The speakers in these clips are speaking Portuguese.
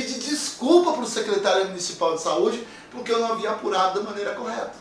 pedi desculpa para o secretário municipal de saúde porque eu não havia apurado da maneira correta.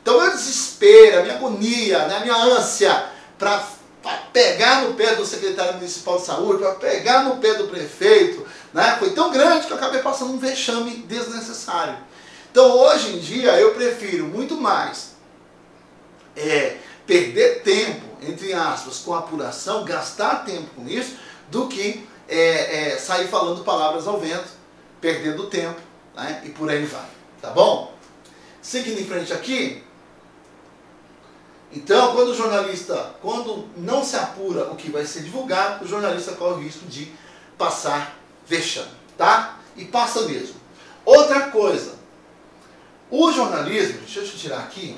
Então meu desespero, a minha agonia, né, a minha ânsia para pegar no pé do secretário municipal de saúde, para pegar no pé do prefeito, né, foi tão grande que eu acabei passando um vexame desnecessário. Então hoje em dia eu prefiro muito mais perder tempo, entre aspas, com a apuração, gastar tempo com isso, do que sair falando palavras ao vento, perdendo tempo, né, e por aí vai. Tá bom? Seguindo em frente aqui, então quando o jornalista, quando não se apura o que vai ser divulgado, o jornalista corre o risco de passar vexame, tá? E passa mesmo. Outra coisa, o jornalismo, deixa eu tirar aqui,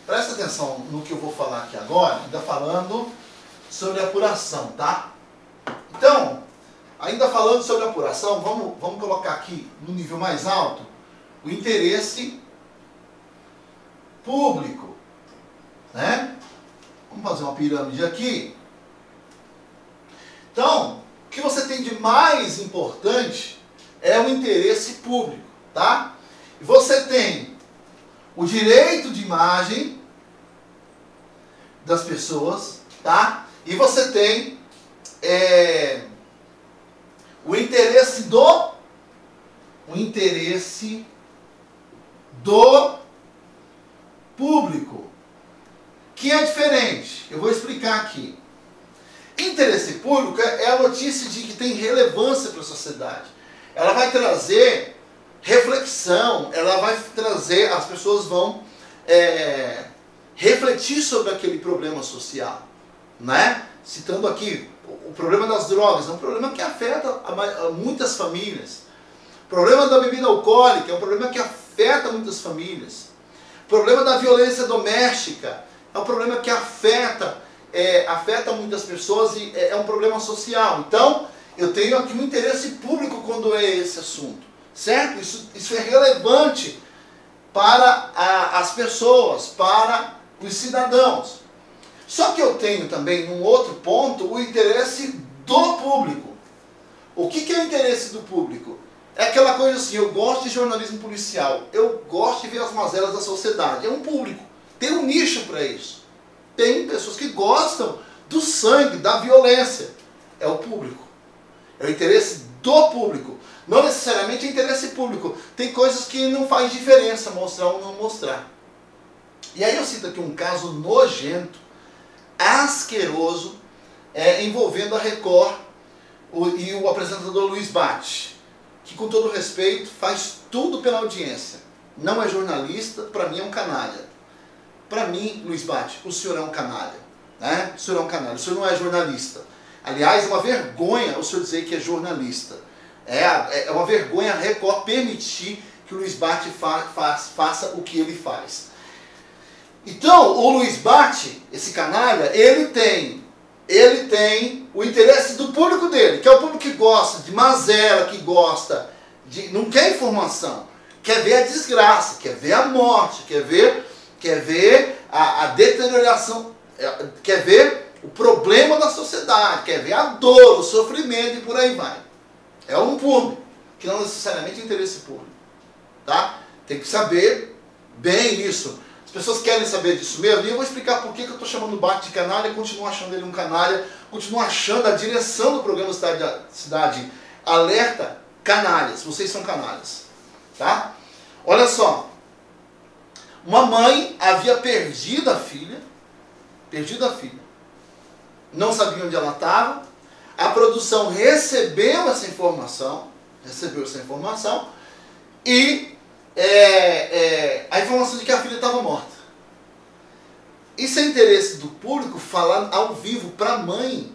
presta atenção no que eu vou falar aqui agora, ainda falando sobre apuração, tá? Então, ainda falando sobre apuração, vamos colocar aqui no nível mais alto o interesse público, né? Vamos fazer uma pirâmide aqui. Então, o que você tem de mais importante é o interesse público, tá? E você tem o direito de imagem das pessoas, tá? E você tem o interesse do público, que é diferente. Eu vou explicar aqui. Interesse público é a notícia de que tem relevância para a sociedade. Ela vai trazer reflexão, ela vai trazer, as pessoas vão refletir sobre aquele problema social, né? Citando aqui, o problema das drogas é um problema que afeta muitas famílias. O problema da bebida alcoólica é um problema que afeta muitas famílias. O problema da violência doméstica é um problema que afeta muitas pessoas e é um problema social. Então, eu tenho aqui um interesse público quando é esse assunto, certo? Isso é relevante para as pessoas, para os cidadãos. Só que eu tenho também, num outro ponto, o interesse do público. O que é o interesse do público? É aquela coisa assim, eu gosto de jornalismo policial, eu gosto de ver as mazelas da sociedade. É um público, tem um nicho para isso. Tem pessoas que gostam do sangue, da violência. É o público. É o interesse do público. Não necessariamente é interesse público. Tem coisas que não faz diferença mostrar ou não mostrar. E aí eu cito aqui um caso nojento, asqueroso, envolvendo a Record e o apresentador Luiz Bate, que com todo respeito faz tudo pela audiência. Não é jornalista, para mim é um canalha. Para mim, Luiz Bate, o senhor é um canalha, né? O senhor é um canalha, o senhor não é jornalista. Aliás, é uma vergonha o senhor dizer que é jornalista. É uma vergonha a Record permitir que o Luiz Bate faça o que ele faz. Então, o Luiz Bate, esse canalha, ele tem o interesse do público dele, que é o público que gosta de mazela, que gosta de... não quer informação, quer ver a desgraça, quer ver a morte, quer ver a deterioração, quer ver o problema da sociedade, quer ver a dor, o sofrimento e por aí vai. É um público, que não necessariamente é interesse público, tá? Tem que saber bem isso. As pessoas querem saber disso mesmo, e eu vou explicar por que eu estou chamando o Bate de canalha e continuo achando ele um canalha, continuo achando a direção do programa Cidade Alerta canalhas. Vocês são canalhas, tá? Olha só, uma mãe havia perdido a filha, não sabia onde ela estava, a produção recebeu essa informação e a informação de que a filha estava morta. Isso é interesse do público falar ao vivo para a mãe.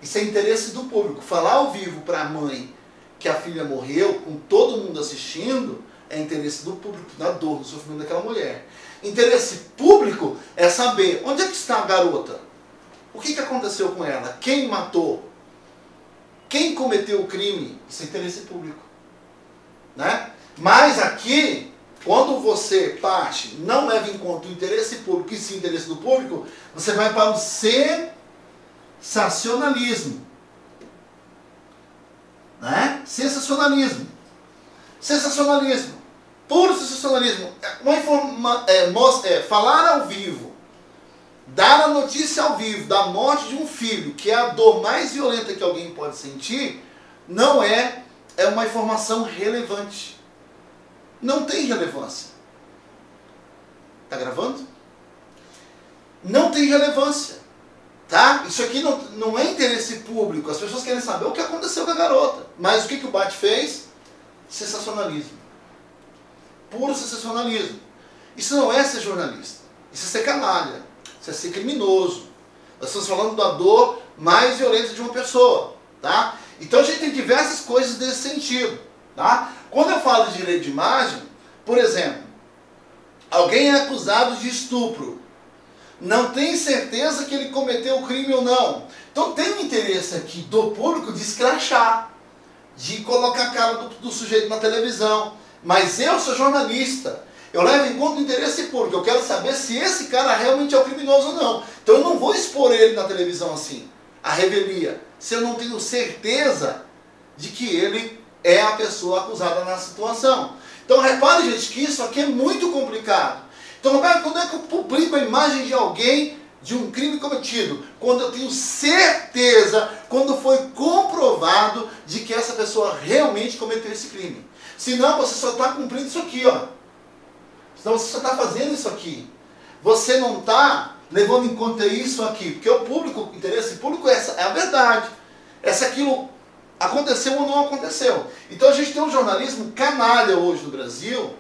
Isso é interesse do público falar ao vivo para a mãe que a filha morreu, com todo mundo assistindo, é interesse do público, da dor, do sofrimento daquela mulher. Interesse público é saber onde é que está a garota, o que aconteceu com ela, quem matou, quem cometeu o crime. Isso é interesse público, né? Mas aqui, quando você parte, não leva em conta o interesse público e sim o interesse do público, você vai para o sensacionalismo. Sensacionalismo. Sensacionalismo. Puro sensacionalismo. Falar ao vivo, dar a notícia ao vivo da morte de um filho, que é a dor mais violenta que alguém pode sentir, não é uma informação relevante. Não tem relevância. Tá gravando? Não tem relevância. Tá? Isso aqui não é interesse público. As pessoas querem saber o que aconteceu com a garota. Mas o que o Bate fez? Sensacionalismo. Puro sensacionalismo. Isso não é ser jornalista. Isso é ser canalha. Isso é ser criminoso. Nós estamos falando da dor mais violenta de uma pessoa. Tá? Então a gente tem diversas coisas nesse sentido. Tá? Quando eu falo de direito de imagem, por exemplo, alguém é acusado de estupro. Não tem certeza que ele cometeu o crime ou não. Então tem um interesse aqui do público de escrachar, de colocar a cara do sujeito na televisão. Mas eu sou jornalista. Eu levo em conta o interesse público. Eu quero saber se esse cara realmente é o criminoso ou não. Então eu não vou expor ele na televisão assim, a revelia, se eu não tenho certeza de que ele é a pessoa acusada na situação. Então repare, gente, que isso aqui é muito complicado. Então, quando é que eu publico a imagem de alguém, de um crime cometido? Quando eu tenho certeza, quando foi comprovado de que essa pessoa realmente cometeu esse crime. Senão você só está cumprindo isso aqui, ó. Senão você só está fazendo isso aqui. Você não está levando em conta isso aqui. Porque o público, o interesse público é a verdade. É se aquilo aconteceu ou não aconteceu. Então a gente tem um jornalismo canalha hoje no Brasil,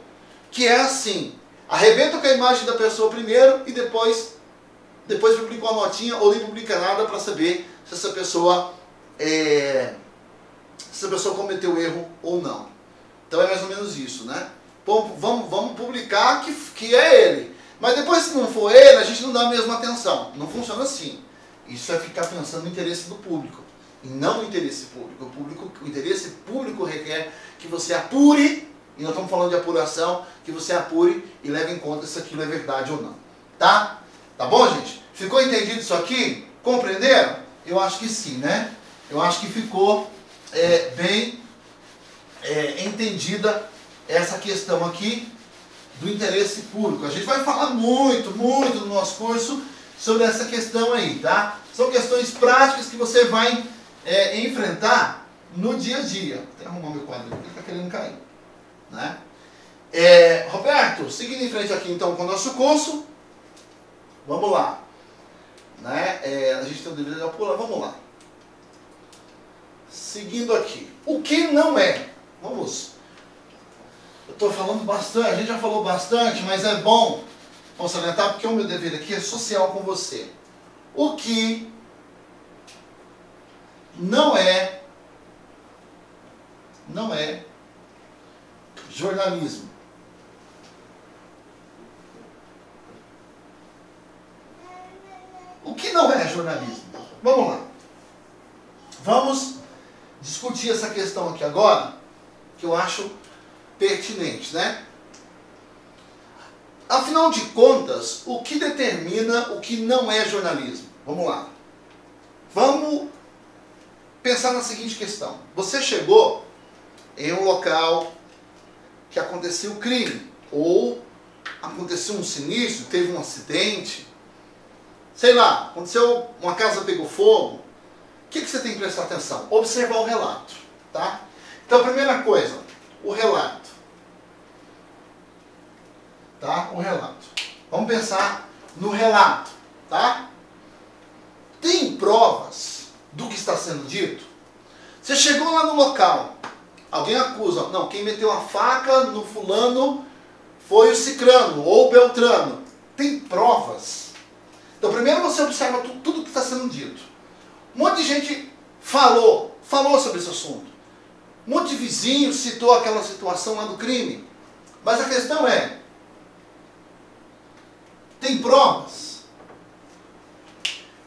que é assim: arrebenta com a imagem da pessoa primeiro e depois publica uma notinha ou nem publica nada para saber se essa pessoa cometeu erro ou não. Então é mais ou menos isso, né? Bom, vamos publicar que é ele. Mas depois, se não for ele, a gente não dá a mesma atenção. Não funciona assim. Isso é ficar pensando no interesse do público e não no interesse público. O interesse público requer que você apure. E nós estamos falando de apuração, que você apure e leve em conta se aquilo é verdade ou não. Tá? Tá bom, gente? Ficou entendido isso aqui? Compreenderam? Eu acho que sim, né? Eu acho que ficou bem entendida essa questão aqui do interesse público. A gente vai falar muito no nosso curso sobre essa questão aí, tá? São questões práticas que você vai enfrentar no dia a dia. Vou até arrumar meu quadro aqui, tá querendo cair. Né? Roberto, seguindo em frente aqui então com o nosso curso, vamos lá, né? A gente tem o dever de apurar, vamos lá, seguindo aqui, o que não é, vamos, eu estou falando bastante, a gente já falou bastante, mas é bom salientar porque o meu dever aqui é social com você. O que não é jornalismo. O que não é jornalismo? Vamos lá. Vamos discutir essa questão aqui agora, que eu acho pertinente, né? Afinal de contas, o que determina o que não é jornalismo? Vamos lá. Vamos pensar na seguinte questão. Você chegou em um local que aconteceu o crime, ou aconteceu um sinistro, teve um acidente, sei lá, aconteceu, uma casa pegou fogo. O que você tem que prestar atenção? Observar o relato, tá? Então, a primeira coisa, o relato. Tá? O relato. Vamos pensar no relato, tá? Tem provas do que está sendo dito? Você chegou lá no local, alguém acusa, não, quem meteu a faca no fulano foi o cicrano ou o beltrano. Tem provas. Então primeiro você observa tudo que está sendo dito. Um monte de gente falou sobre esse assunto. Um monte de vizinhos citou aquela situação lá do crime. Mas a questão é, tem provas?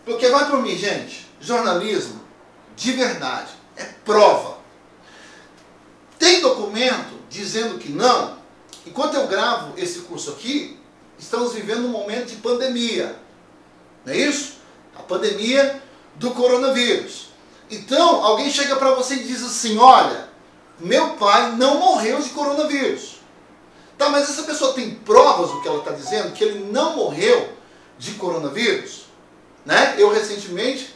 Porque vai por mim, gente, jornalismo de verdade é prova. Tem documento dizendo que não? Enquanto eu gravo esse curso aqui, estamos vivendo um momento de pandemia. Não é isso? A pandemia do coronavírus. Então, alguém chega para você e diz assim, olha, meu pai não morreu de coronavírus. Tá, mas essa pessoa tem provas do que ela está dizendo, que ele não morreu de coronavírus? Né? Eu recentemente,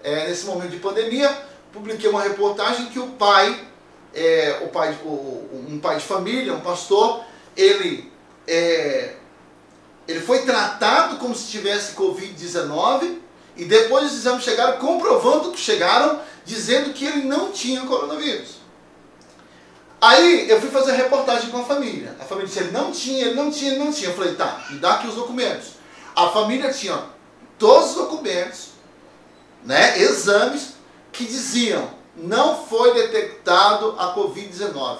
nesse momento de pandemia, publiquei uma reportagem que um pai de família, um pastor, ele foi tratado como se tivesse Covid-19 e depois os exames chegaram dizendo que ele não tinha coronavírus. Aí eu fui fazer a reportagem com a família. A família disse, ele não tinha. Eu falei, tá, me dá aqui os documentos. A família tinha todos os documentos, né, exames que diziam, não foi detectado a Covid-19.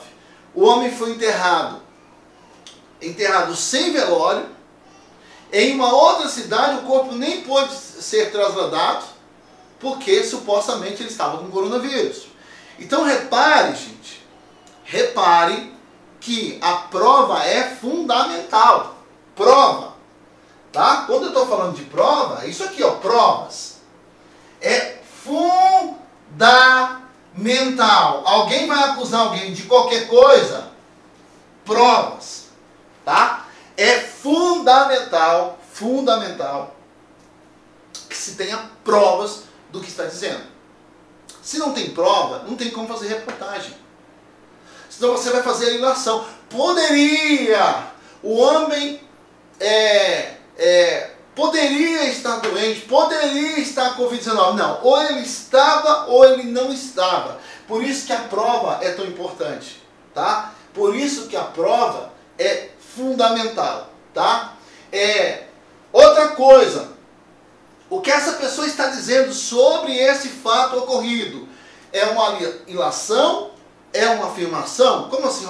O homem foi enterrado sem velório, em uma outra cidade, o corpo nem pôde ser trasladado, porque supostamente ele estava com coronavírus. Então repare, gente, que a prova é fundamental. Prova, tá? Quando eu estou falando de prova, é isso aqui, ó, provas. É fundamental. Alguém vai acusar alguém de qualquer coisa? Provas, tá? É fundamental que se tenha provas do que está dizendo. Se não tem prova, não tem como fazer reportagem. Senão você vai fazer a ilação. O homem poderia estar doente, poderia estar com Covid-19. Não, ou ele estava ou ele não estava. Por isso que a prova é tão importante, tá? Por isso que a prova é fundamental, tá? Outra coisa, o que essa pessoa está dizendo sobre esse fato ocorrido é uma ilação? É uma afirmação? Como assim?